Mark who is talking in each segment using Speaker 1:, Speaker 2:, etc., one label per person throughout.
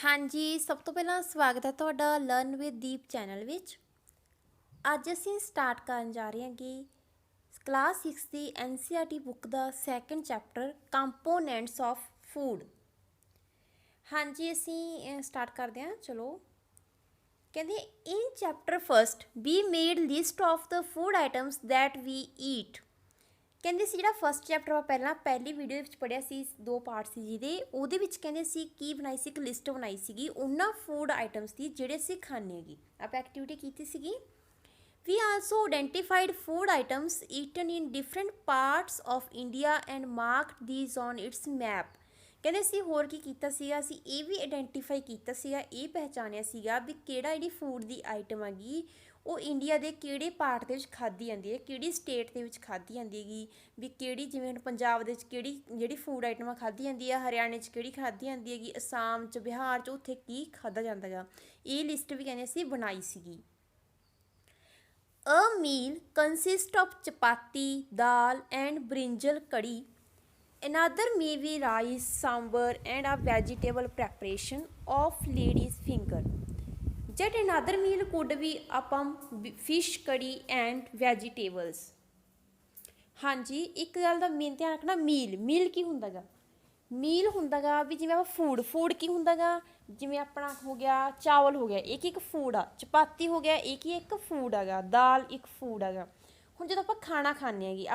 Speaker 1: हाँ जी, सब तो पहला स्वागत है ਤੁਹਾਡਾ ਲਰਨ ਵਿਦ ਦੀਪ ਚੈਨਲ ਵਿੱਚ। ਅੱਜ ਅਸੀਂ ਸਟਾਰਟ ਕਰਨ ਜਾ ਰਹੇ ਹਾਂ ਕਿ ਕਲਾਸ 6 ਦੀ NCERT ਬੁੱਕ ਦਾ second chapter components of food. ਹਾਂਜੀ, ਅਸੀਂ ਸਟਾਰਟ ਕਰਦੇ ਹਾਂ। ਚਲੋ, ਕਹਿੰਦੇ in chapter first we made list of the food items that we eat. ਕਹਿੰਦੇ ਸੀ ਜਿਹੜਾ ਫਸਟ ਚੈਪਟਰ ਆਪਾਂ ਪਹਿਲਾਂ ਪਹਿਲੀ ਵੀਡੀਓ ਵਿੱਚ ਪੜ੍ਹਿਆ ਸੀ, 2 ਪਾਰਟ ਸੀ ਜਿਹਦੇ, ਉਹਦੇ ਵਿੱਚ ਕਹਿੰਦੇ ਸੀ ਕੀ ਬਣਾਈ ਸੀ, ਇੱਕ ਲਿਸਟ ਬਣਾਈ ਸੀਗੀ ਉਹਨਾਂ ਫੂਡ ਆਈਟਮਸ ਦੀ ਜਿਹੜੇ ਅਸੀਂ ਖਾਂਦੇ ਹੈਗੇ। ਆਪਾਂ ਐਕਟੀਵਿਟੀ ਕੀਤੀ ਸੀਗੀ। We also identified food items eaten in different parts of India and marked these on its map. ਕਹਿੰਦੇ ਅਸੀਂ ਹੋਰ ਕੀ ਕੀਤਾ ਸੀਗਾ, ਅਸੀਂ ਇਹ ਵੀ ਆਈਡੈਂਟੀਫਾਈ ਕੀਤਾ ਸੀਗਾ, ਇਹ ਪਹਿਚਾਣਿਆ ਸੀਗਾ ਵੀ ਕਿਹੜਾ ਜਿਹੜੀ ਫੂਡ ਦੀ ਆਈਟਮ ਹੈਗੀ ਉਹ ਇੰਡੀਆ ਦੇ ਕਿਹੜੇ ਪਾਰਟ ਦੇ ਵਿੱਚ ਖਾਧੀ ਜਾਂਦੀ ਹੈ, ਕਿਹੜੀ ਸਟੇਟ ਦੇ ਵਿੱਚ ਖਾਧੀ ਜਾਂਦੀ ਹੈਗੀ, ਵੀ ਕਿਹੜੀ, ਜਿਵੇਂ ਹੁਣ ਪੰਜਾਬ ਦੇ ਵਿੱਚ ਕਿਹੜੀ ਜਿਹੜੀ ਫੂਡ ਆਈਟਮਾਂ ਖਾਧੀ ਜਾਂਦੀ ਹੈ, ਹਰਿਆਣੇ 'ਚ ਕਿਹੜੀ ਖਾਧੀ ਜਾਂਦੀ ਹੈਗੀ, ਅਸਾਮ 'ਚ, ਬਿਹਾਰ 'ਚ ਉੱਥੇ ਕੀ ਖਾਧਾ ਜਾਂਦਾ ਗਾ। ਇਹ ਲਿਸਟ ਵੀ ਕਹਿੰਦੇ ਅਸੀਂ ਬਣਾਈ ਸੀਗੀ। A meal consist of chapati, dal and brinjal curry. Another may be rice, sambar and a vegetable preparation of lady's finger. Yet another meal could be appam, fish curry and vegetables. ਹਾਂਜੀ, ਇੱਕ ਗੱਲ ਦਾ ਮੇਨ ਧਿਆਨ ਰੱਖਣਾ, ਮੀਲ ਕੀ ਹੁੰਦਾ ਗਾ। ਮੀਲ ਹੁੰਦਾ ਗਾ ਵੀ ਜਿਵੇਂ ਆਪਾਂ ਫੂਡ ਕੀ ਹੁੰਦਾ ਗਾ, ਜਿਵੇਂ ਆਪਣਾ ਹੋ ਗਿਆ ਚਾਵਲ ਹੋ ਗਿਆ, ਇਹ ਕੀ ਇੱਕ ਫੂਡ ਆ, ਚਪਾਤੀ ਹੋ ਗਿਆ, ਇਹ ਕੀ ਇੱਕ ਫੂਡ ਹੈਗਾ, ਦਾਲ ਇੱਕ ਫੂਡ ਹੈਗਾ। ਹੁਣ ਜਦੋਂ ਆਪਾਂ ਖਾਣਾ ਖਾਂਦੇ ਹੈਗੇ,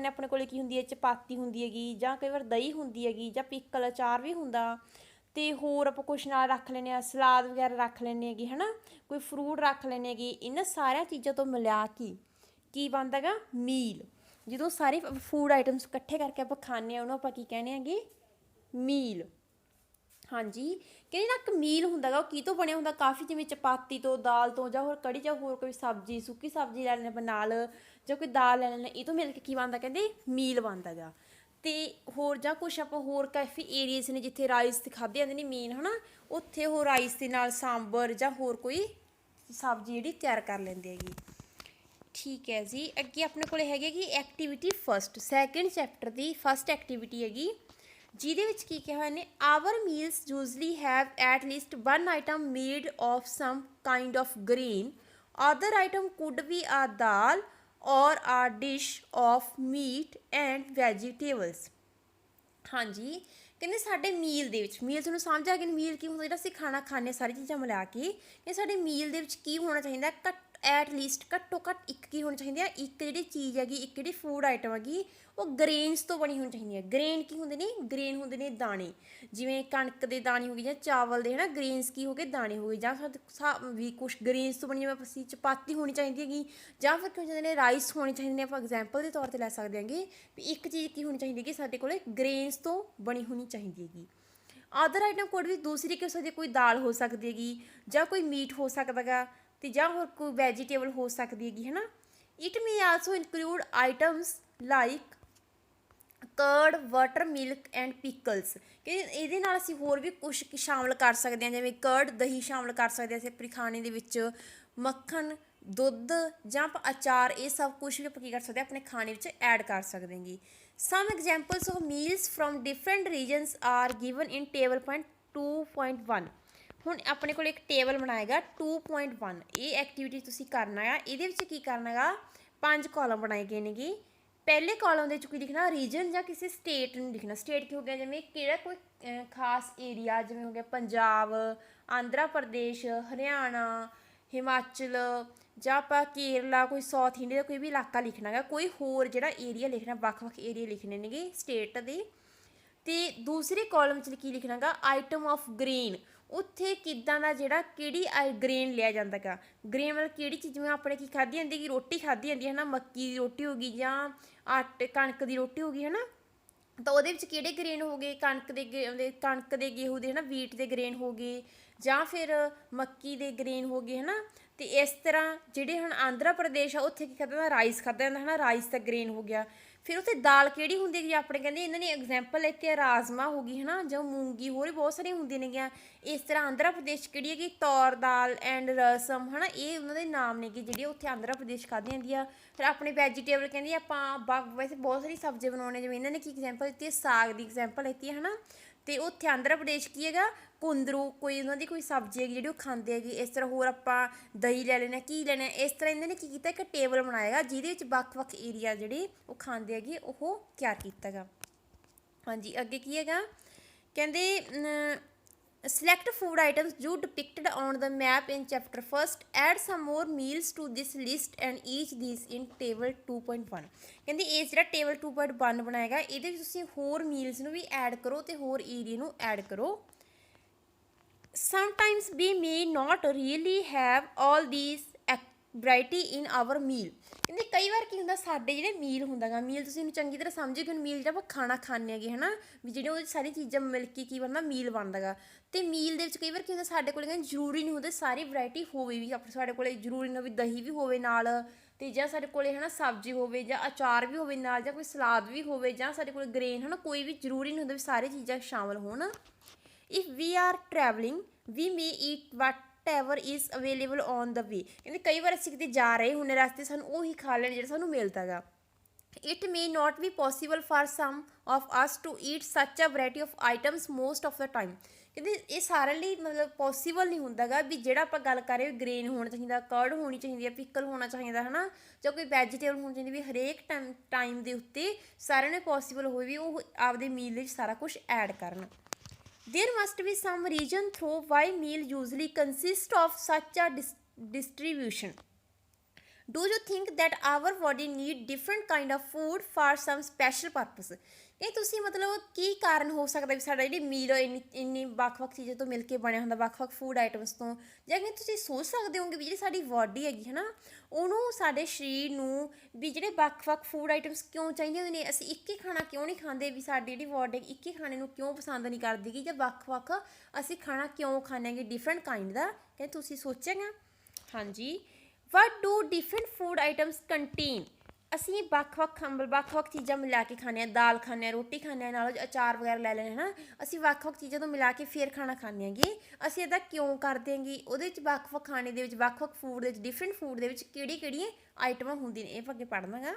Speaker 1: ਆਪਣੇ ਕੋਲ ਕੀ ਹੁੰਦੀ ਹੈ, ਚਪਾਤੀ ਹੁੰਦੀ ਹੈਗੀ, ਜਾਂ ਕਈ ਵਾਰ ਦਹੀਂ ਹੁੰਦੀ ਹੈਗੀ, ਜਾਂ ਪਿੱਕਲ ਅਚਾਰ ਵੀ ਹੁੰਦਾ, ਅਤੇ ਹੋਰ ਆਪਾਂ ਕੁਛ ਨਾਲ ਰੱਖ ਲੈਂਦੇ ਹਾਂ, ਸਲਾਦ ਵਗੈਰਾ ਰੱਖ ਲੈਂਦੇ ਹੈਗੇ, ਹੈ ਨਾ, ਕੋਈ ਫਰੂਟ ਰੱਖ ਲੈਂਦੇ ਹੈਗੇ। ਇਹਨਾਂ ਸਾਰੀਆਂ ਚੀਜ਼ਾਂ ਤੋਂ ਮਿਲਾ ਕੇ ਕੀ ਬਣਦਾ ਗਾ, ਮੀਲ। ਜਦੋਂ ਸਾਰੇ ਫੂਡ ਆਈਟਮਸ ਇਕੱਠੇ ਕਰਕੇ ਆਪਾਂ ਖਾਂਦੇ ਹਾਂ, ਉਹਨੂੰ ਆਪਾਂ ਕੀ ਕਹਿੰਦੇ ਹੈਗੇ, ਮੀਲ। ਹਾਂਜੀ, ਕਹਿੰਦੇ ਨਾ ਇੱਕ ਮੀਲ ਹੁੰਦਾ ਗਾ, ਉਹ ਕੀ ਤੋਂ ਬਣਿਆ ਹੁੰਦਾ, ਕਾਫੀ, ਜਿਵੇਂ ਚਪਾਤੀ ਤੋਂ, ਦਾਲ ਤੋਂ, ਜਾਂ ਹੋਰ ਕੜੀ, ਜਾਂ ਹੋਰ ਕੋਈ ਸਬਜ਼ੀ, ਸੁੱਕੀ ਸਬਜ਼ੀ ਲੈ ਲੈਂਦੇ ਆਪਾਂ ਨਾਲ, ਜਾਂ ਕੋਈ ਦਾਲ ਲੈ ਲੈਂਦੇ, ਇਹ ਤੋਂ ਮਿਲ ਕੇ ਕੀ ਬਣਦਾ, ਕਹਿੰਦੇ ਮੀਲ ਬਣਦਾ ਗਾ। ਅਤੇ ਹੋਰ ਜਾਂ ਕੁਛ ਆਪਾਂ ਹੋਰ ਕਾਫੀ ਏਰੀਏਜ਼ ਨੇ ਜਿੱਥੇ ਰਾਈਸ ਖਾਧੇ ਜਾਂਦੇ ਨੇ ਮੇਨ, ਹੈ ਨਾ, ਉੱਥੇ ਉਹ ਰਾਈਸ ਦੇ ਨਾਲ ਸਾਂਬਰ ਜਾਂ ਹੋਰ ਕੋਈ ਸਬਜ਼ੀ ਜਿਹੜੀ ਤਿਆਰ ਕਰ ਲੈਂਦੇ ਹੈਗੀ। ਠੀਕ ਹੈ ਜੀ, ਅੱਗੇ ਆਪਣੇ ਕੋਲ ਹੈਗੀ ਕਿ ਐਕਟੀਵਿਟੀ ਫਸਟ, ਸੈਕਿੰਡ ਚੈਪਟਰ ਦੀ ਫਸਟ ਐਕਟੀਵਿਟੀ ਹੈਗੀ, ਜਿਹਦੇ ਵਿੱਚ ਕੀ ਕਿਹਾ ਹੋਇਆ ਨੇ, our meals usually have at least one item made of some kind of grain, other item could be a dal or a dish of meat and vegetables. ਹਾਂਜੀ, ਕਹਿੰਦੇ ਸਾਡੇ ਮੀਲ ਦੇ ਵਿੱਚ, ਮੀਲ ਤੁਹਾਨੂੰ ਸਮਝ ਆ ਗਈ, ਮੀਲ ਕੀ ਹੁੰਦਾ, ਜਿਹੜਾ ਅਸੀਂ ਖਾਣਾ ਖਾਂਦੇ ਸਾਰੀ ਚੀਜ਼ਾਂ ਮਿਲਾ ਕੇ, ਇਹ ਸਾਡੇ ਮੀਲ ਦੇ ਵਿੱਚ ਕੀ ਹੋਣਾ ਚਾਹੀਦਾ, ਐਟ ਲੀਸਟ ਘੱਟੋ ਘੱਟ ਇੱਕ ਕੀ ਹੋਣੀ ਚਾਹੀਦੀ ਹੈ, ਇੱਕ ਜਿਹੜੀ ਚੀਜ਼ ਹੈਗੀ, ਇੱਕ ਜਿਹੜੀ ਫੂਡ ਆਈਟਮ ਹੈਗੀ ਉਹ ਗ੍ਰੇਨਸ ਤੋਂ ਬਣੀ ਹੋਣੀ ਚਾਹੀਦੀ ਹੈ। ਗ੍ਰੇਨ ਕੀ ਹੁੰਦੇ ਨੇ, ਗ੍ਰੇਨ ਹੁੰਦੇ ਨੇ ਦਾਣੇ, ਜਿਵੇਂ ਕਣਕ ਦੇ ਦਾਣੇ ਹੋ ਗਏ ਜਾਂ ਚਾਵਲ ਦੇ, ਹੈ ਨਾ, ਗ੍ਰੇਨਸ ਕੀ ਹੋ ਗਏ, ਦਾਣੇ ਹੋ ਗਏ, ਜਾਂ ਫਿਰ ਵੀ ਕੁਛ ਗ੍ਰੇਨਸ ਤੋਂ ਬਣੀ, ਜਿਵੇਂ ਅਸੀਂ ਚਪਾਤੀ ਹੋਣੀ ਚਾਹੀਦੀ ਹੈਗੀ, ਜਾਂ ਫਿਰ ਕੀ ਚਾਹੀਦੇ ਨੇ, ਰਾਈਸ ਹੋਣੇ ਚਾਹੀਦੇ ਨੇ। ਆਪਾਂ ਐਗਜ਼ਾਮਪਲ ਦੇ ਤੌਰ 'ਤੇ ਲੈ ਸਕਦੇ ਹੈਗੇ ਵੀ ਇੱਕ ਚੀਜ਼ ਕੀ ਹੋਣੀ ਚਾਹੀਦੀ ਹੈਗੀ, ਸਾਡੇ ਕੋਲ ਗ੍ਰੇਨਸ ਤੋਂ ਬਣੀ ਹੋਣੀ ਚਾਹੀਦੀ ਹੈਗੀ। ਅਦਰ ਆਈਟਮ ਕੋਡ ਵੀ ਦੂਸਰੀ ਕਿਸ ਦੀ, ਕੋਈ ਦਾਲ ਹੋ ਸਕਦੀ ਹੈਗੀ, ਜਾਂ ਕੋਈ ਮੀਟ ਹੋ ਸਕਦਾ ਗਾ, ਅਤੇ ਜਾਂ ਹੋਰ ਕੋਈ ਵੈਜੀਟੇਬਲ ਹੋ ਸਕਦੀ ਹੈਗੀ, ਹੈ ਨਾ। It may also include items like curd, water milk and pickles. ਕਿ ਇਹਦੇ ਨਾਲ ਅਸੀਂ ਹੋਰ ਵੀ ਕੁਛ ਸ਼ਾਮਲ ਕਰ ਸਕਦੇ ਹਾਂ, ਜਿਵੇਂ ਕਰਡ, ਦਹੀਂ ਸ਼ਾਮਲ ਕਰ ਸਕਦੇ ਹਾਂ ਅਸੀਂ ਆਪਣੇ ਖਾਣੇ ਦੇ ਵਿੱਚ, ਮੱਖਣ, ਦੁੱਧ, ਜਾਂ ਆਪਾਂ ਅਚਾਰ, ਇਹ ਸਭ ਕੁਛ ਵੀ ਆਪਾਂ ਕੀ ਕਰ ਸਕਦੇ ਹਾਂ, ਆਪਣੇ ਖਾਣੇ ਵਿੱਚ ਐਡ ਕਰ ਸਕਦੇ ਹੈਗੇ। Some examples of meals from different regions are given in table point 2.1। ਹੁਣ ਆਪਣੇ ਕੋਲ ਇੱਕ ਟੇਬਲ ਬਣਾਏਗਾ 2.1, ਇਹ ਐਕਟੀਵਿਟੀ ਤੁਸੀਂ ਕਰਨਾ ਆ। ਇਹਦੇ ਵਿੱਚ ਕੀ ਕਰਨਾ ਗਾ, 5 ਕਾਲਮ ਬਣਾਏ ਗਏ ਨੇਗੇ। ਪਹਿਲੇ ਕਾਲਮ ਦੇ ਵਿੱਚ ਕੀ ਲਿਖਣਾ, ਰੀਜਨ ਜਾਂ ਕਿਸੇ ਸਟੇਟ ਨੂੰ ਲਿਖਣਾ। ਸਟੇਟ ਕੀ ਹੋ ਗਿਆ, ਜਿਵੇਂ ਕਿਹੜਾ ਕੋਈ ਖਾਸ ਏਰੀਆ, ਜਿਵੇਂ ਹੋ ਗਿਆ ਪੰਜਾਬ, ਆਂਧਰਾ ਪ੍ਰਦੇਸ਼, ਹਰਿਆਣਾ, ਹਿਮਾਚਲ, ਜਾਂ ਆਪਾਂ ਕੇਰਲਾ, ਕੋਈ ਸਾਊਥ ਇੰਡੀਆ ਦਾ ਕੋਈ ਵੀ ਇਲਾਕਾ ਲਿਖਣਾ ਗਾ। ਕੋਈ ਹੋਰ ਜਿਹੜਾ ਏਰੀਆ ਲਿਖਣਾ, ਵੱਖ-ਵੱਖ ਏਰੀਆ ਲਿਖਣੇ ਨੇਗੇ ਸਟੇਟ ਦੇ। ਅਤੇ ਦੂਸਰੇ ਕਾਲਮ 'ਚ ਕੀ ਲਿਖਣਾ ਗਾ, ਆਈਟਮ ਆਫ ਗ੍ਰੇਨ, ਉੱਥੇ ਕਿੱਦਾਂ ਦਾ ਜਿਹੜਾ ਕਿਹੜੀ ਗ੍ਰੇਨ ਲਿਆ ਜਾਂਦਾ ਗਾ। ਗ੍ਰੇਨ ਮਤਲਬ ਕਿਹੜੀ ਚੀਜ਼, ਜਿਵੇਂ ਆਪਣੇ ਕੀ ਖਾਧੀ ਜਾਂਦੀ ਹੈਗੀ, ਰੋਟੀ ਖਾਧੀ ਜਾਂਦੀ ਹੈ ਨਾ, ਮੱਕੀ ਦੀ ਰੋਟੀ ਹੋ ਗਈ, ਜਾਂ ਕਣਕ ਦੀ ਰੋਟੀ ਹੋ ਗਈ, ਹੈ ਨਾ, ਤਾਂ ਉਹਦੇ ਵਿੱਚ ਕਿਹੜੇ ਗ੍ਰੇਨ ਹੋ ਗਏ, ਕਣਕ ਦੇ ਗੇਹੂੰ ਦੇ, ਹੈ ਨਾ, ਵੀਟ ਦੇ ਗ੍ਰੇਨ ਹੋ ਗਏ, ਜਾਂ ਫਿਰ ਮੱਕੀ ਦੇ ਗ੍ਰੇਨ ਹੋ ਗਏ, ਹੈ ਨਾ। ਅਤੇ ਇਸ ਤਰ੍ਹਾਂ ਜਿਹੜੇ ਹੁਣ ਆਂਧਰਾ ਪ੍ਰਦੇਸ਼ ਆ, ਉੱਥੇ ਕੀ ਖਾਧਾ ਜਾਂਦਾ, ਰਾਈਸ ਖਾਧਾ ਜਾਂਦਾ, ਹੈ ਨਾ, ਰਾਈਸ ਦਾ ਗ੍ਰੇਨ ਹੋ ਗਿਆ। ਫਿਰ ਉੱਥੇ ਦਾਲ ਕਿਹੜੀ ਹੁੰਦੀ ਹੈਗੀ, ਆਪਣੇ ਕਹਿੰਦੇ ਇਹਨਾਂ ਨੇ ਐਗਜ਼ਾਮਪਲ ਲੈ ਕੇ ਰਾਜਮਾ ਹੋ ਗਈ, ਹੈ ਨਾ, ਜਾਂ ਮੂੰਗੀ, ਹੋਰ ਵੀ ਬਹੁਤ ਸਾਰੀਆਂ ਹੁੰਦੀਆਂ ਨੇਗੀਆਂ। ਇਸ ਤਰ੍ਹਾਂ ਆਂਧਰਾ ਪ੍ਰਦੇਸ਼ ਕਿਹੜੀ ਹੈਗੀ, ਤੌਰ ਦਾਲ ਐਂਡ ਰਸਮ, ਹੈ ਨਾ, ਇਹ ਉਹਨਾਂ ਦੇ ਨਾਮ ਨੇਗੇ ਜਿਹੜੇ ਉੱਥੇ ਆਂਧਰਾ ਪ੍ਰਦੇਸ਼ ਖਾਧੀ ਜਾਂਦੀ ਆ। ਫਿਰ ਆਪਣੇ ਵੈਜੀਟੇਬਲ ਕਹਿੰਦੀ ਆਪਾਂ ਵੈਸੇ ਬਹੁਤ ਸਾਰੀ ਸਬਜ਼ੀ ਬਣਾਉਣੇ, ਜਿਵੇਂ ਇਹਨਾਂ ਨੇ ਕੀ ਐਗਜ਼ਾਮਪਲ ਦਿੱਤੀ ਹੈ, ਸਾਗ ਦੀ ਐਗਜ਼ਾਮਪਲ ਦਿੱਤੀ ਹੈ, ਹੈ ਨਾ। ਤੇ ਉੱਥੇ ਆਂਧਰਾ ਪ੍ਰਦੇਸ਼ ਕੀ ਹੈਗਾ ਕੁੰਦਰੂ, ਕੋਈ ਉਹਨਾਂ ਦੀ ਕੋਈ ਸਬਜ਼ੀ ਹੈਗੀ ਜਿਹੜੀ ਉਹ ਖਾਂਦੇ ਹੈਗੇ। ਇਸ ਤਰ੍ਹਾਂ ਹੋਰ ਆਪਾਂ ਦਹੀਂ ਲੈ ਲੈਣਾ, ਕੀ ਲੈਣਾ, ਇਸ ਤਰ੍ਹਾਂ ਇਹਨਾਂ ਨੇ ਕੀ ਕੀਤਾ ਇੱਕ ਟੇਬਲ ਬਣਾਇਆ ਜਿਹਦੇ ਵਿੱਚ ਵੱਖ-ਵੱਖ ਏਰੀਆ ਜਿਹੜੇ ਉਹ ਖਾਂਦੇ ਹੈਗੇ ਉਹ ਤਿਆਰ ਕੀਤਾ ਗਾ। ਹਾਂਜੀ ਅੱਗੇ ਕੀ ਹੈਗਾ ਕਹਿੰਦੇ select food items you depicted on the map in chapter first, add some more meals to this list and each these in table 2.1। ਕਹਿੰਦੇ ਇਹ ਜਿਹੜਾ ਟੇਬਲ 2.1 ਬਣਾਏਗਾ ਇਹਦੇ ਵਿੱਚ ਤੁਸੀਂ ਹੋਰ ਮੀਲਸ ਨੂੰ ਵੀ ਐਡ ਕਰੋ ਤੇ ਹੋਰ ਏਰੀਆ ਨੂੰ ਐਡ ਕਰੋ। sometimes we may not really have all these variety in our meal. ਕਹਿੰਦੇ ਕਈ ਵਾਰ ਕੀ ਹੁੰਦਾ ਸਾਡੇ ਜਿਹੜੇ ਮੀਲ ਹੁੰਦਾ ਗਾ, ਮੀਲ ਤੁਸੀਂ ਇਹਨੂੰ ਚੰਗੀ ਤਰ੍ਹਾਂ ਸਮਝੋ ਕਿ ਮੀਲ ਜਿਹੜਾ ਆਪਾਂ ਖਾਣਾ ਖਾਂਦੇ ਹੈਗੇ ਹੈ ਨਾ, ਵੀ ਜਿਹੜੇ ਉਹਦੀ ਸਾਰੀ ਚੀਜ਼ਾਂ ਮਿਲ ਕੇ ਕੀ ਬਣਦਾ ਮੀਲ ਬਣਦਾ ਗਾ। ਅਤੇ ਮੀਲ ਦੇ ਵਿੱਚ ਕਈ ਵਾਰ ਕੀ ਹੁੰਦਾ ਸਾਡੇ ਕੋਲ ਕਹਿੰਦੇ ਜ਼ਰੂਰੀ ਨਹੀਂ ਹੁੰਦਾ ਸਾਰੀ ਵੈਰਾਈਟੀ ਹੋਵੇ ਵੀ, ਸਾਡੇ ਕੋਲ ਜ਼ਰੂਰੀ ਨਾ ਵੀ ਦਹੀਂ ਵੀ ਹੋਵੇ ਨਾਲ, ਅਤੇ ਜਾਂ ਸਾਡੇ ਕੋਲ ਹੈ ਨਾ ਸਬਜ਼ੀ ਹੋਵੇ ਜਾਂ ਅਚਾਰ ਵੀ ਹੋਵੇ ਨਾਲ, ਜਾਂ ਕੋਈ ਸਲਾਦ ਵੀ ਹੋਵੇ, ਜਾਂ ਸਾਡੇ ਕੋਲ ਗ੍ਰੇਨ ਹੈ ਨਾ, ਕੋਈ ਵੀ ਜ਼ਰੂਰੀ ਨਹੀਂ ਹੁੰਦਾ ਵੀ ਸਾਰੀ ਚੀਜ਼ਾਂ ਸ਼ਾਮਲ ਹੋਣ। If we are travelling we may eat whatever is available on the way। ਕਹਿੰਦੇ ਕਈ ਵਾਰ ਅਸੀਂ ਕਿਤੇ ਜਾ ਰਹੇ ਹੁੰਦੇ ਰਸਤੇ ਸਾਨੂੰ ਉਹੀ ਖਾ ਲੈਣ ਜਿਹੜਾ ਸਾਨੂੰ ਮਿਲਦਾ ਗਾ। it may not be possible for some of us to eat such a variety of items most of the time। ਕਹਿੰਦੇ ਇਹ ਸਾਰਿਆਂ ਲਈ ਮਤਲਬ ਪੋਸੀਬਲ ਨਹੀਂ ਹੁੰਦਾ ਗਾ ਵੀ ਜਿਹੜਾ ਆਪਾਂ ਗੱਲ ਕਰ ਰਹੇ ਗ੍ਰੇਨ ਹੋਣਾ ਚਾਹੀਦਾ, ਕਰਡ ਹੋਣੀ ਚਾਹੀਦੀ ਹੈ, ਪਿਕਲ ਹੋਣਾ ਚਾਹੀਦਾ ਹੈ ਨਾ, ਜਾਂ ਕੋਈ ਵੈਜੀਟੇਬਲ ਹੋਣੀ ਚਾਹੀਦੀ ਵੀ ਹਰੇਕ ਟਾਈਮ ਦੇ ਉੱਤੇ ਸਾਰਿਆਂ ਨੂੰ ਪੋਸੀਬਲ ਹੋਵੇ ਵੀ ਉਹ ਆਪਦੇ ਮੀਲ ਵਿੱਚ ਸਾਰਾ ਕੁਛ ਐਡ ਕਰਨ। There must be some reason through why meal usually consist of such a distribution। Do you think that our body need different kind of food for some special purpose। ਇਹ ਤੁਸੀਂ ਮਤਲਬ ਕੀ ਕਾਰਨ ਹੋ ਸਕਦਾ ਵੀ ਸਾਡਾ ਜਿਹੜੀ ਮੀਲ ਇੰਨੀ ਵੱਖ-ਵੱਖ ਚੀਜ਼ਾਂ ਤੋਂ ਮਿਲ ਕੇ ਬਣਿਆ ਹੁੰਦਾ, ਵੱਖ-ਵੱਖ ਫੂਡ ਆਈਟਮਸ ਤੋਂ, ਜਾਂ ਕਿ ਤੁਸੀਂ ਸੋਚ ਸਕਦੇ ਹੋਗੇ ਵੀ ਜਿਹੜੀ ਸਾਡੀ ਬਾਡੀ ਹੈਗੀ ਹੈ ਨਾ ਉਹਨੂੰ ਸਾਡੇ ਸਰੀਰ ਨੂੰ ਵੀ ਜਿਹੜੇ ਵੱਖ-ਵੱਖ ਫੂਡ ਆਈਟਮਸ ਕਿਉਂ ਚਾਹੀਦੇ ਹੁੰਦੇ ਨੇ, ਅਸੀਂ ਇੱਕ ਹੀ ਖਾਣਾ ਕਿਉਂ ਨਹੀਂ ਖਾਂਦੇ, ਵੀ ਸਾਡੀ ਜਿਹੜੀ ਬਾਡੀ ਇੱਕ ਹੀ ਖਾਣੇ ਨੂੰ ਕਿਉਂ ਪਸੰਦ ਨਹੀਂ ਕਰਦੀ ਗੀ, ਜਾਂ ਵੱਖ-ਵੱਖ ਅਸੀਂ ਖਾਣਾ ਕਿਉਂ ਖਾਂਦੇ ਹੈਗੇ ਡਿਫਰੈਂਟ ਕਾਈਂਡ ਦਾ। ਕਹਿੰਦੇ ਤੁਸੀਂ ਸੋਚਿਆਗਾ। ਹਾਂਜੀ what do different food items contain। ਅਸੀਂ ਵੱਖ-ਵੱਖ ਚੀਜ਼ਾਂ ਮਿਲਾ ਕੇ ਖਾਂਦੇ ਹਾਂ, ਦਾਲ ਖਾਂਦੇ ਹਾਂ, ਰੋਟੀ ਖਾਂਦੇ ਹਾਂ, ਨਾਲ ਅਚਾਰ ਵਗੈਰਾ ਲੈ ਲੈਣੇ ਹੈ ਨਾ, ਅਸੀਂ ਵੱਖ-ਵੱਖ ਚੀਜ਼ਾਂ ਤੋਂ ਮਿਲਾ ਕੇ ਫਿਰ ਖਾਣਾ ਖਾਂਦੇ ਹੈਗੇ। ਅਸੀਂ ਇੱਦਾਂ ਕਿਉਂ ਕਰਦੇ ਹੈਗੇ, ਉਹਦੇ ਵਿੱਚ ਵੱਖ-ਵੱਖ ਖਾਣੇ ਦੇ ਵਿੱਚ ਵੱਖ-ਵੱਖ ਫੂਡ ਦੇ ਵਿੱਚ ਡਿਫਰੈਂਟ ਫੂਡ ਦੇ ਵਿੱਚ ਕਿਹੜੀਆਂ ਆਈਟਮਾਂ ਹੁੰਦੀਆਂ ਨੇ, ਇਹ ਆਪਾਂ ਅੱਗੇ ਪੜ੍ਹਨਾ ਗਾ।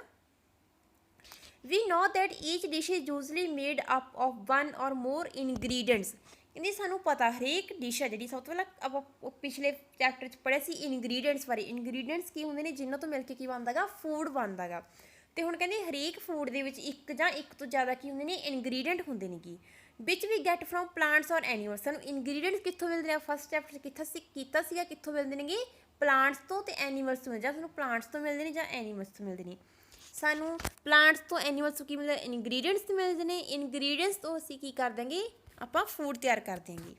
Speaker 1: we know that each dish is usually made up of one or more ingredients। ਕਹਿੰਦੇ ਸਾਨੂੰ ਪਤਾ ਹਰੇਕ ਡਿਸ਼ ਹੈ ਜਿਹੜੀ, ਸਭ ਤੋਂ ਪਹਿਲਾਂ ਆਪਾਂ ਪਿਛਲੇ ਚੈਪਟਰ 'ਚ ਪੜ੍ਹਿਆ ਸੀ ਇਨਗਰੀਡੀਐਂਟਸ ਬਾਰੇ। ਇਨਗਰੀਡੀਐਂਟਸ ਕੀ ਹੁੰਦੇ ਨੇ ਜਿਨ੍ਹਾਂ ਤੋਂ ਮਿਲ ਕੇ ਕੀ ਬਣਦਾ ਗਾ ਫੂਡ ਬਣਦਾ ਗਾ। ਅਤੇ ਹੁਣ ਕਹਿੰਦੇ ਹਰੇਕ ਫੂਡ ਦੇ ਵਿੱਚ ਇੱਕ ਜਾਂ ਇੱਕ ਤੋਂ ਜ਼ਿਆਦਾ ਕੀ ਹੁੰਦੇ ਨੇ ਇਨਗਰੀਡੀਐਂਟ ਹੁੰਦੇ ਨੇ ਗੀ, ਵਿਚ ਵੀ ਗੈਟ ਫਰੋਮ ਪਲਾਂਟਸ ਔਰ ਐਨੀਮਲਸ। ਸਾਨੂੰ ਇਨਗਰੀਡੀਐਂਟਸ ਕਿੱਥੋਂ ਮਿਲਦੇ ਨੇ, ਫਸਟ ਚੈਪਟਰ 'ਚ ਕੀਤਾ ਸੀਗਾ ਕਿੱਥੋਂ ਮਿਲਦੇ ਨੇਗੇ, ਪਲਾਂਟਸ ਤੋਂ ਅਤੇ ਐਨੀਮਲਸ ਤੋਂ, ਜਾਂ ਸਾਨੂੰ ਪਲਾਂਟਸ ਤੋਂ ਮਿਲਦੇ ਨੇ ਜਾਂ ਐਨੀਮਲਸ ਤੋਂ ਮਿਲਦੇ ਨੇ। ਸਾਨੂੰ ਪਲਾਂਟਸ ਤੋਂ ਐਨੀਮਲਸ ਤੋਂ ਕੀ ਮਿਲਦਾ ਇਨਗਰੀਡੀਐਂਟਸ ਮਿਲਦੇ ਨੇ, ਇਨਗਰੀਡੀਐਂਟਸ ਤੋਂ ਅਸੀਂ ਕੀ ਕਰ ਦਾਂਗੇ ਆਪਾਂ ਫੂਡ ਤਿਆਰ ਕਰ ਦਿਆਂਗੇ।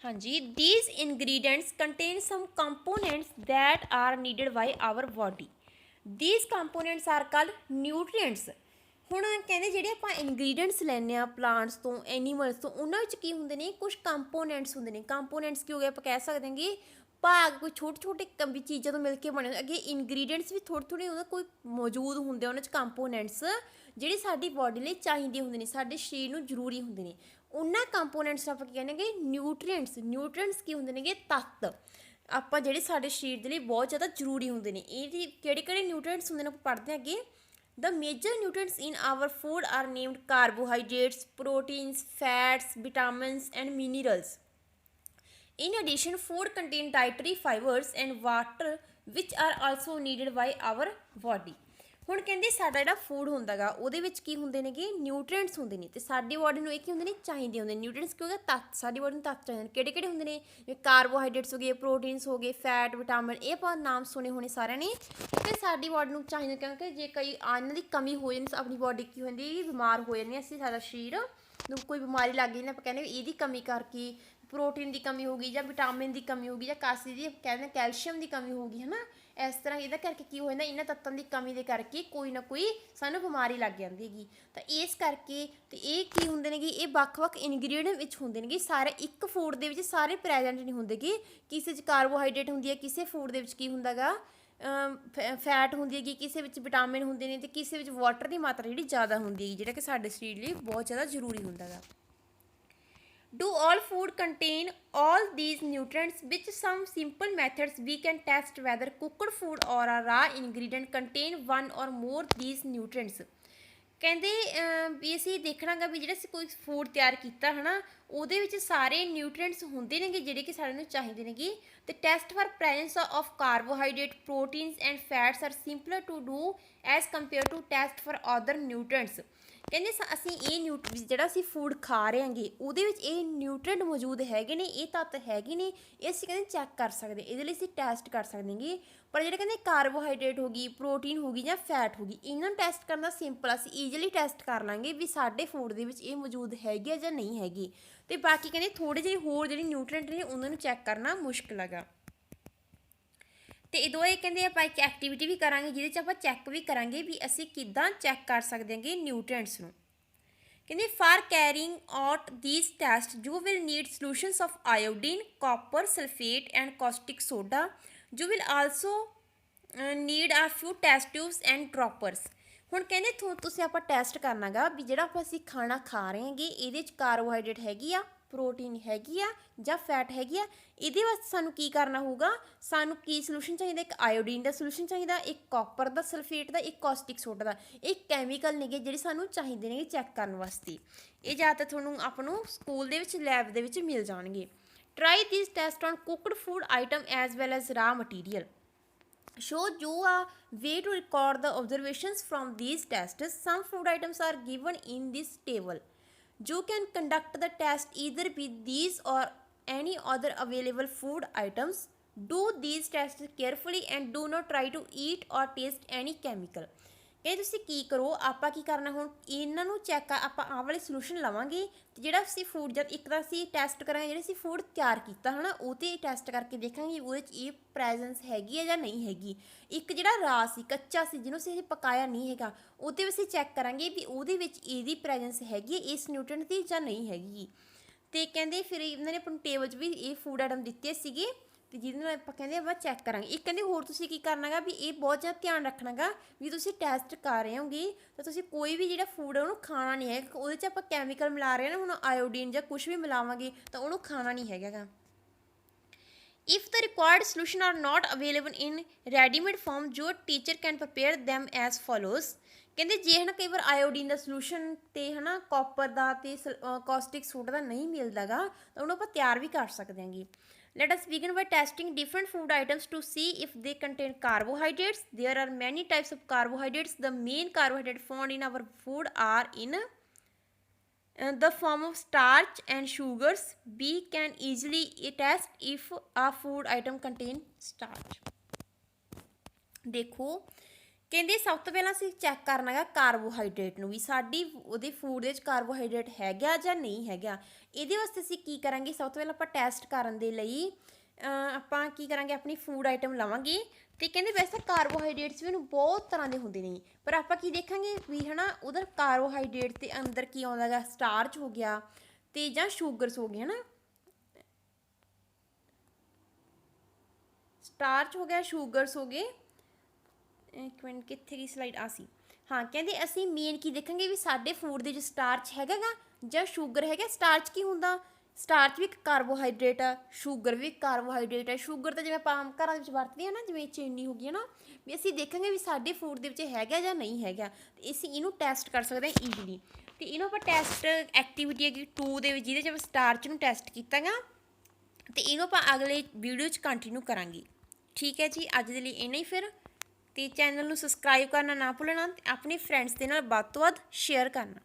Speaker 1: ਹਾਂਜੀ these ingredients contain some components that are needed by our body। these components are called nutrients। ਹੁਣ ਕਹਿੰਦੇ ਜਿਹੜੇ ਆਪਾਂ ਇਨਗਰੀਡੀਐਂਟਸ ਲੈਂਦੇ ਹਾਂ ਪਲਾਂਟਸ ਤੋਂ ਐਨੀਮਲਸ ਤੋਂ, ਉਹਨਾਂ ਵਿੱਚ ਕੀ ਹੁੰਦੇ ਨੇ ਕੁਛ ਕੰਪੋਨੈਂਟਸ ਹੁੰਦੇ ਨੇ। ਕੰਪੋਨੈਂਟਸ ਕੀ ਹੋ ਗਏ ਆਪਾਂ ਕਹਿ ਸਕਦੇ ਹਾਂਗੇ ਭਾਗ, ਕੋਈ ਛੋਟੇ ਚੀਜ਼ਾਂ ਤੋਂ ਮਿਲ ਕੇ ਬਣੇ। ਅੱਗੇ ਇਨਗਰੀਡੀਐਂਟਸ ਵੀ ਥੋੜ੍ਹੇ ਉਹਨਾਂ ਕੋਈ ਮੌਜੂਦ ਹੁੰਦੇ ਉਹਨਾਂ 'ਚ ਕੰਪੋਨੈਂਟਸ ਜਿਹੜੇ ਸਾਡੀ ਬਾਡੀ ਲਈ ਚਾਹੀਦੇ ਹੁੰਦੇ ਨੇ, ਸਾਡੇ ਸਰੀਰ ਨੂੰ ਜ਼ਰੂਰੀ ਹੁੰਦੇ ਨੇ। ਉਹਨਾਂ ਕੰਪੋਨੈਂਟਸ ਆਪਾਂ ਕੀ ਕਹਿੰਦੇ ਹੈਗੇ ਨਿਊਟਰੀਐਂਟਸ। ਨਿਊਟਰੀਐਂਟਸ ਕੀ ਹੁੰਦੇ ਨੇਗੇ ਤੱਤ, ਆਪਾਂ ਜਿਹੜੇ ਸਾਡੇ ਸਰੀਰ ਦੇ ਲਈ ਬਹੁਤ ਜ਼ਿਆਦਾ ਜ਼ਰੂਰੀ ਹੁੰਦੇ ਨੇ। ਇਹਦੀ ਕਿਹੜੇ ਨਿਊਟਰੀਐਂਟਸ ਹੁੰਦੇ ਨੇ ਆਪਾਂ ਪੜ੍ਹਦੇ ਹਾਂ ਅੱਗੇ। The major nutrients in our food are named carbohydrates, proteins, fats, vitamins and minerals। In addition, food contain dietary fibers and water which are also needed by our body। ਹੁਣ ਕਹਿੰਦੇ ਸਾਡਾ ਜਿਹੜਾ ਫੂਡ ਹੁੰਦਾ ਗਾ ਉਹਦੇ ਵਿੱਚ ਕੀ ਹੁੰਦੇ ਨੇਗੇ ਨਿਊਟਰੀਐਂਟਸ ਹੁੰਦੇ ਨੇ, ਅਤੇ ਸਾਡੀ ਬਾਡੀ ਨੂੰ ਇਹ ਕੀ ਹੁੰਦੇ ਨੇ ਚਾਹੀਦੇ ਹੁੰਦੇ ਨੇ। ਨਿਊਟਰੀਐਂਟਸ ਕੀ ਹੋ ਗਿਆ ਤੱਤ, ਸਾਡੀ ਬਾਡੀ ਨੂੰ ਤੱਤ ਚਾਹੀਦੇ ਨੇ। ਕਿਹੜੇ ਹੁੰਦੇ ਨੇ ਜਿਵੇਂ ਕਾਰਬੋਹਾਈਡਰੇਟਸ ਹੋ ਗਏ, ਪ੍ਰੋਟੀਨਸ ਹੋ ਗਏ, ਫੈਟ, ਵਿਟਾਮਿਨ, ਇਹ ਆਪਾਂ ਨਾਮ ਸੁਣੇ ਹੋਣੇ ਸਾਰਿਆਂ ਨੇ। ਅਤੇ ਸਾਡੀ ਬਾਡੀ ਨੂੰ ਚਾਹੀਦੇ ਕਿਉਂਕਿ ਜੇ ਕਈ ਇਹਨਾਂ ਦੀ ਕਮੀ ਹੋ ਜਾਂਦੀ ਆਪਣੀ ਬਾਡੀ ਕੀ ਹੁੰਦੀ ਬਿਮਾਰ ਹੋ ਜਾਂਦੀ, ਅਸੀਂ ਸਾਡਾ ਸਰੀਰ ਨੂੰ ਕੋਈ ਬਿਮਾਰੀ ਲੱਗ ਜਾਂਦੀ ਆਪਾਂ ਕਹਿੰਦੇ ਵੀ ਇਹਦੀ ਕਮੀ ਕਰਕੇ ਪ੍ਰੋਟੀਨ ਦੀ ਕਮੀ ਹੋ ਗਈ, ਜਾਂ ਵਿਟਾਮਿਨ ਦੀ ਕਮੀ ਹੋ ਗਈ, ਜਾਂ ਕਾਸੀ ਦੀ ਕਹਿੰਦੇ ਕੈਲਸ਼ੀਅਮ ਦੀ ਕਮੀ ਹੋ ਗਈ ਹੈ ਨਾ। ਇਸ ਤਰ੍ਹਾਂ ਇਹਦਾ ਕਰਕੇ ਕੀ ਹੋ ਜਾਂਦਾ ਇਹਨਾਂ ਤੱਤਾਂ ਦੀ ਕਮੀ ਦੇ ਕਰਕੇ ਕੋਈ ਨਾ ਕੋਈ ਸਾਨੂੰ ਬਿਮਾਰੀ ਲੱਗ ਜਾਂਦੀ ਹੈਗੀ। ਤਾਂ ਇਸ ਕਰਕੇ ਅਤੇ ਇਹ ਕੀ ਹੁੰਦੇ ਨੇਗੇ ਇਹ ਵੱਖ-ਵੱਖ ਇਨਗਰੀਡੀਐਂਟ ਵਿੱਚ ਹੁੰਦੇ ਨੇਗੇ, ਸਾਰੇ ਇੱਕ ਫੂਡ ਦੇ ਵਿੱਚ ਸਾਰੇ ਪ੍ਰੈਜੈਂਟ ਨਹੀਂ ਹੁੰਦੇ ਗੇ। ਕਿਸੇ 'ਚ ਕਾਰਬੋਹਾਈਡਰੇਟ ਹੁੰਦੀ ਹੈ, ਕਿਸੇ ਫੂਡ ਦੇ ਵਿੱਚ ਕੀ ਹੁੰਦਾ ਗਾ ਫੈਟ ਹੁੰਦੀ ਹੈਗੀ, ਕਿਸੇ ਵਿੱਚ ਵਿਟਾਮਿਨ ਹੁੰਦੇ ਨੇ, ਅਤੇ ਕਿਸੇ ਵਿੱਚ ਵਾਟਰ ਦੀ ਮਾਤਰਾ ਜਿਹੜੀ ਜ਼ਿਆਦਾ ਹੁੰਦੀ ਹੈਗੀ ਜਿਹੜਾ ਕਿ ਸਾਡੇ ਸਰੀਰ ਲਈ ਬਹੁਤ ਜ਼ਿਆਦਾ ਜ਼ਰੂਰੀ ਹੁੰਦਾ ਗਾ। Do all food contain all these nutrients? With some simple methods we can test whether cooked food or a raw ingredient contain one or more these nutrients। ਕਹਿੰਦੇ ਵੀ ਅਸੀਂ ਦੇਖਣਾ ਗਾ ਵੀ ਜਿਹੜਾ ਅਸੀਂ ਕੋਈ ਫੂਡ ਤਿਆਰ ਕੀਤਾ ਹੈ ਨਾ ਉਹਦੇ ਵਿੱਚ ਸਾਰੇ ਨਿਊਟ੍ਰੀਐਂਟਸ ਹੁੰਦੇ ਨੇਗੇ ਜਿਹੜੇ ਕਿ ਸਾਨੂੰ ਚਾਹੀਦੇ ਨੇਗੇ। ਤੇ test for presence of carbohydrate proteins and fats are simpler to do as compare to test for other nutrients. ਕਹਿੰਦੇ ਅਸੀਂ ਇਹ ਜਿਹੜਾ ਅਸੀਂ ਫੂਡ ਖਾ ਰਹੇ ਹਾਂਗੇ ਉਹਦੇ ਵਿੱਚ ਇਹ ਨਿਊਟ੍ਰੀਐਂਟ ਮੌਜੂਦ ਹੈਗੇ ਨੇ, ਇਹ ਤੱਤ ਹੈਗੇ ਨੇ, ਇਹ ਅਸੀਂ ਕਹਿੰਦੇ ਚੈੱਕ ਕਰ ਸਕਦੇ, ਇਹਦੇ ਲਈ ਅਸੀਂ ਟੈਸਟ ਕਰ ਸਕਦੇ ਹੈਗੇ। ਪਰ ਜਿਹੜੇ ਕਹਿੰਦੇ ਕਾਰਬੋਹਾਈਡਰੇਟ ਹੋ ਗਈ, ਪ੍ਰੋਟੀਨ ਹੋ ਗਈ ਜਾਂ ਫੈਟ ਹੋ ਗਈ, ਇਹਨਾਂ ਨੂੰ ਟੈਸਟ ਕਰਨਾ ਸਿੰਪਲ, ਅਸੀਂ ਈਜ਼ੀਲੀ ਟੈਸਟ ਕਰ ਲਾਂਗੇ ਵੀ ਸਾਡੇ ਫੂਡ ਦੇ ਵਿੱਚ ਇਹ ਮੌਜੂਦ ਹੈਗੀ ਆ ਜਾਂ ਨਹੀਂ ਹੈਗੀ। ਤੇ ਬਾਕੀ ਕਹਿੰਦੇ ਥੋੜੇ ਜਿਹੇ ਹੋਰ ਜਿਹੜੇ ਨਿਊਟ੍ਰੀਐਂਟ ਨੇ ਉਹਨਾਂ ਨੂੰ ਚੈੱਕ ਕਰਨਾ ਮੁਸ਼ਕਿਲ ਹੈਗਾ। ਤੇ ਇਹ ਕਹਿੰਦੇ ਆਪਾਂ ਇੱਕ ਐਕਟੀਵਿਟੀ ਵੀ ਕਰਾਂਗੇ ਜਿਹਦੇ 'ਚ ਆਪਾਂ ਚੈੱਕ ਵੀ ਕਰਾਂਗੇ ਵੀ ਅਸੀਂ ਕਿੱਦਾਂ ਚੈੱਕ ਕਰ ਸਕਦੇ ਹਾਂਗੇ ਨਿਊਟ੍ਰੀਐਂਟਸ ਨੂੰ। ਕਹਿੰਦੇ for carrying out these test you will need solutions of iodine, copper, sulphate and caustic soda. You will also need a few test tubes and droppers. ਹੁਣ ਕਹਿੰਦੇ ਤੁਸੀਂ ਆਪਾਂ ਟੈਸਟ ਕਰਨਾ ਗਾ ਵੀ ਜਿਹੜਾ ਅਸੀਂ ਖਾਣਾ ਖਾ ਰਹੇ ਹਾਂਗੇ ਇਹਦੇ 'ਚ ਕਾਰਬੋਹਾਈਡਰੇਟ ਹੈਗੀ ਆ, ਪ੍ਰੋਟੀਨ ਹੈਗੀ ਆ ਜਾਂ ਫੈਟ ਹੈਗੀ ਆ। ਇਹਦੇ ਵਾਸਤੇ ਸਾਨੂੰ ਕੀ ਕਰਨਾ ਹੋਊਗਾ, ਸਾਨੂੰ ਕੀ ਸੋਲੂਸ਼ਨ ਚਾਹੀਦਾ, ਇੱਕ ਆਇਓਡੀਨ ਦਾ ਸੋਲੂਸ਼ਨ ਚਾਹੀਦਾ, ਇੱਕ ਕਾਪਰ ਦਾ, ਸਲਫੇਟ ਦਾ, ਇੱਕ ਕੌਸਟਿਕ ਸੋਡਾ ਦਾ। ਇਹ ਕੈਮੀਕਲ ਨੇਗੇ ਜਿਹੜੇ ਸਾਨੂੰ ਚਾਹੀਦੇ ਨੇ ਚੈੱਕ ਕਰਨ ਵਾਸਤੇ। ਇਹ ਜ਼ਿਆਦਾਤਰ ਤੁਹਾਨੂੰ ਆਪਾਂ ਨੂੰ ਸਕੂਲ ਦੇ ਵਿੱਚ ਲੈਬ ਦੇ ਵਿੱਚ ਮਿਲ ਜਾਣਗੇ। Try this test on cooked food item as well as ਰਾ material. Show you a way to record the observations from these tests. Some food items are given in this table. You can conduct the test either with these or any other available food items. Do these tests carefully and do not try to eat or taste any chemical. ਇਹ ਤੁਸੀਂ ਕੀ ਕਰੋ, ਆਪਾਂ ਕੀ ਕਰਨਾ ਹੁਣ ਇਹਨਾਂ ਨੂੰ check ਆਪਾਂ ਆਹ ਵਾਲੇ ਸੋਲੂਸ਼ਨ ਲਵਾਂਗੇ ਤੇ ਜਿਹੜਾ ਅਸੀਂ ਫੂਡ ਜਦ ਇੱਕ ਤਾਂ ਅਸੀਂ ਟੈਸਟ ਕਰਾਂਗੇ ਜਿਹੜੇ ਅਸੀਂ ਫੂਡ ਤਿਆਰ ਕੀਤਾ ਹੈ ਨਾ ਉਹ 'ਤੇ ਟੈਸਟ ਕਰਕੇ ਦੇਖਾਂਗੇ ਉਹਦੇ 'ਚ ਇਹ ਪ੍ਰੈਜ਼ੈਂਸ ਹੈਗੀ ਹੈ ਜਾਂ ਨਹੀਂ ਹੈਗੀ। ਇੱਕ ਜਿਹੜਾ ਰਾ ਸੀ, ਕੱਚਾ ਸੀ, ਜਿਹਨੂੰ ਅਸੀਂ ਪਕਾਇਆ ਨਹੀਂ ਹੈਗਾ, ਉਹਦੇ ਵਿੱਚ ਅਸੀਂ ਚੈੱਕ ਕਰਾਂਗੇ ਵੀ ਉਹਦੇ ਵਿੱਚ ਇਹਦੀ ਪ੍ਰੈਜ਼ੈਂਸ ਹੈਗੀ ਹੈ ਇਸ ਨਿਊਟ੍ਰੀਐਂਟ ਦੀ ਜਾਂ ਨਹੀਂ ਹੈਗੀ। ਤੇ ਕਹਿੰਦੇ ਫਿਰ ਇਹਨਾਂ ਨੇ ਆਪਾਂ ਨੂੰ ਟੇਬਲ 'ਚ ਵੀ ਇਹ ਫੂਡ ਆਈਟਮ ਦਿੱਤੇ ਸੀਗੇ ਤੇ ਜਿਹਦੇ ਨਾਲ ਆਪਾਂ ਕਹਿੰਦੇ ਆਪਾਂ ਚੈੱਕ ਕਰਾਂਗੇ। ਇੱਕ ਕਹਿੰਦੇ ਹੋਰ ਤੁਸੀਂ ਕੀ ਕਰਨਾ ਗਾ ਵੀ ਇਹ ਬਹੁਤ ਜ਼ਿਆਦਾ ਧਿਆਨ ਰੱਖਣਾ ਗਾ ਵੀ ਤੁਸੀਂ ਟੈਸਟ ਕਰ ਰਹੇ ਹੋਗੇ ਤਾਂ ਤੁਸੀਂ ਕੋਈ ਵੀ ਜਿਹੜਾ ਫੂਡ ਹੈ ਉਹਨੂੰ ਖਾਣਾ ਨਹੀਂ ਹੈ, ਉਹਦੇ 'ਚ ਆਪਾਂ ਕੈਮੀਕਲ ਮਿਲਾ ਰਹੇ ਹਾਂ ਨਾ, ਹੁਣ ਆਇਓਡੀਨ ਜਾਂ ਕੁਛ ਵੀ ਮਿਲਾਵਾਂਗੇ ਤਾਂ ਉਹਨੂੰ ਖਾਣਾ ਨਹੀਂ ਹੈਗਾ ਗਾ। If the required solution are not available in ready-made form, your teacher can prepare them as follows. ਕਹਿੰਦੇ ਜੇ ਹੈ ਨਾ ਕਈ ਵਾਰ ਆਇਓਡੀਨ ਦਾ ਸੋਲੂਸ਼ਨ ਤੇ ਹੈ ਨਾ ਕਾਪਰ ਦਾ ਤੇ ਕੌਸਟਿਕ ਸੋਡਾ ਦਾ ਨਹੀਂ ਮਿਲਦਾ ਗਾ ਤਾਂ ਉਹਨੂੰ ਆਪਾਂ ਤਿਆਰ ਵੀ ਕਰ ਸਕਦੇ ਹਾਂਗੇ। Let us begin by testing different food items to see if they contain carbohydrates. There are many types of carbohydrates. The main carbohydrates found in our food are in the form of starch and sugars. We can easily test if a food item contain starch. ਦੇਖੋ ਕਹਿੰਦੇ ਸਭ ਤੋਂ ਪਹਿਲਾਂ ਅਸੀਂ check ਕਰਨਾ ਗਾ carbohydrate ਨੂੰ ਵੀ ਸਾਡੀ ਉਹਦੇ ਫੂਡ ਦੇ ਵਿੱਚ ਕਾਰਬੋਹਾਈਡਰੇਟ ਹੈਗਾ ਜਾਂ ਨਹੀਂ ਹੈਗਾ। ਇਹਦੇ ਵਾਸਤੇ ਅਸੀਂ ਕੀ ਕਰਾਂਗੇ, ਸਭ ਤੋਂ ਪਹਿਲਾਂ ਆਪਾਂ ਟੈਸਟ ਕਰਨ ਦੇ ਲਈ ਆਪਾਂ ਕੀ ਕਰਾਂਗੇ ਆਪਣੀ ਫੂਡ ਆਈਟਮ ਲਵਾਂਗੇ ਤੇ ਕਹਿੰਦੇ ਵੈਸੇ ਕਾਰਬੋਹਾਈਡਰੇਟਸ ਵੀ ਉਹਨੂੰ ਬਹੁਤ ਤਰ੍ਹਾਂ ਦੇ ਹੁੰਦੇ ਨੇ ਪਰ ਆਪਾਂ ਕੀ ਦੇਖਾਂਗੇ ਵੀ ਹੈ ਨਾ ਉਹਦਾ ਕਾਰਬੋਹਾਈਡਰੇਟ ਦੇ ਅੰਦਰ ਕੀ ਆਉਂਦਾ ਗਾ, ਸਟਾਰਚ ਹੋ ਗਿਆ ਤੇ ਜਾਂ ਸ਼ੂਗਰਸ ਹੋ ਗਏ, ਹੈ ਨਾ ਸਟਾਰਚ ਹੋ ਗਿਆ, ਸ਼ੂਗਰਸ ਹੋ ਗਏ। ਇੱਕ ਮਿੰਟ ਕਿੱਥੇ ਗਈ ਸਲਾਈਡ ਆ ਸੀ। ਹਾਂ ਕਹਿੰਦੇ ਅਸੀਂ ਮੇਨ ਕੀ ਦੇਖਾਂਗੇ ਵੀ ਸਾਡੇ ਫੂਡ ਦੇ ਵਿੱਚ ਸਟਾਰਚ ਹੈਗਾ ਗਾ ਜਾਂ ਸ਼ੂਗਰ ਹੈਗਾ। ਸਟਾਰਚ ਕੀ ਹੁੰਦਾ, ਸਟਾਰਚ ਵੀ ਇੱਕ ਕਾਰਬੋਹਾਈਡਰੇਟ ਆ, ਸ਼ੂਗਰ ਵੀ ਕਾਰਬੋਹਾਈਡਰੇਟ ਹੈ। ਸ਼ੂਗਰ ਤਾਂ ਜਿਵੇਂ ਆਪਾਂ ਆਮ ਘਰਾਂ ਦੇ ਵਿੱਚ ਵਰਤਦੇ ਹਾਂ ਨਾ, ਜਿਵੇਂ ਚੀਨੀ ਹੋ ਗਈ ਹੈ ਨਾ, ਵੀ ਅਸੀਂ ਦੇਖਾਂਗੇ ਵੀ ਸਾਡੇ ਫੂਡ ਦੇ ਵਿੱਚ ਹੈਗਾ ਜਾਂ ਨਹੀਂ ਹੈਗਾ ਤੇ ਅਸੀਂ ਇਹਨੂੰ ਟੈਸਟ ਕਰ ਸਕਦੇ ਹਾਂ ਈਜ਼ੀਲੀ। ਤੇ ਇਹਨੂੰ ਆਪਾਂ ਟੈਸਟ ਐਕਟੀਵਿਟੀ ਹੈਗੀ 2 ਦੇ ਵਿੱਚ ਜਿਹਦੇ 'ਚ ਆਪਾਂ ਸਟਾਰਚ ਨੂੰ ਟੈਸਟ ਕੀਤਾ ਗਾ ਤੇ ਇਹਨੂੰ ਆਪਾਂ ਅਗਲੇ ਵੀਡੀਓ 'ਚ ਕੰਟੀਨਿਊ ਕਰਾਂਗੇ। ਠੀਕ ਹੈ ਜੀ, ਅੱਜ ਦੇ ਲਈ ਇੰਨਾ ਹੀ ਫਿਰ। ਤੇ ਚੈਨਲ ਨੂੰ ਸਬਸਕ੍ਰਾਈਬ ਕਰਨਾ ਨਾ ਭੁੱਲਣਾ ਤੇ ਆਪਣੇ ਫਰੈਂਡਸ ਦੇ ਨਾਲ ਵੱਧ ਤੋਂ ਵੱਧ ਸ਼ੇਅਰ ਕਰਨਾ।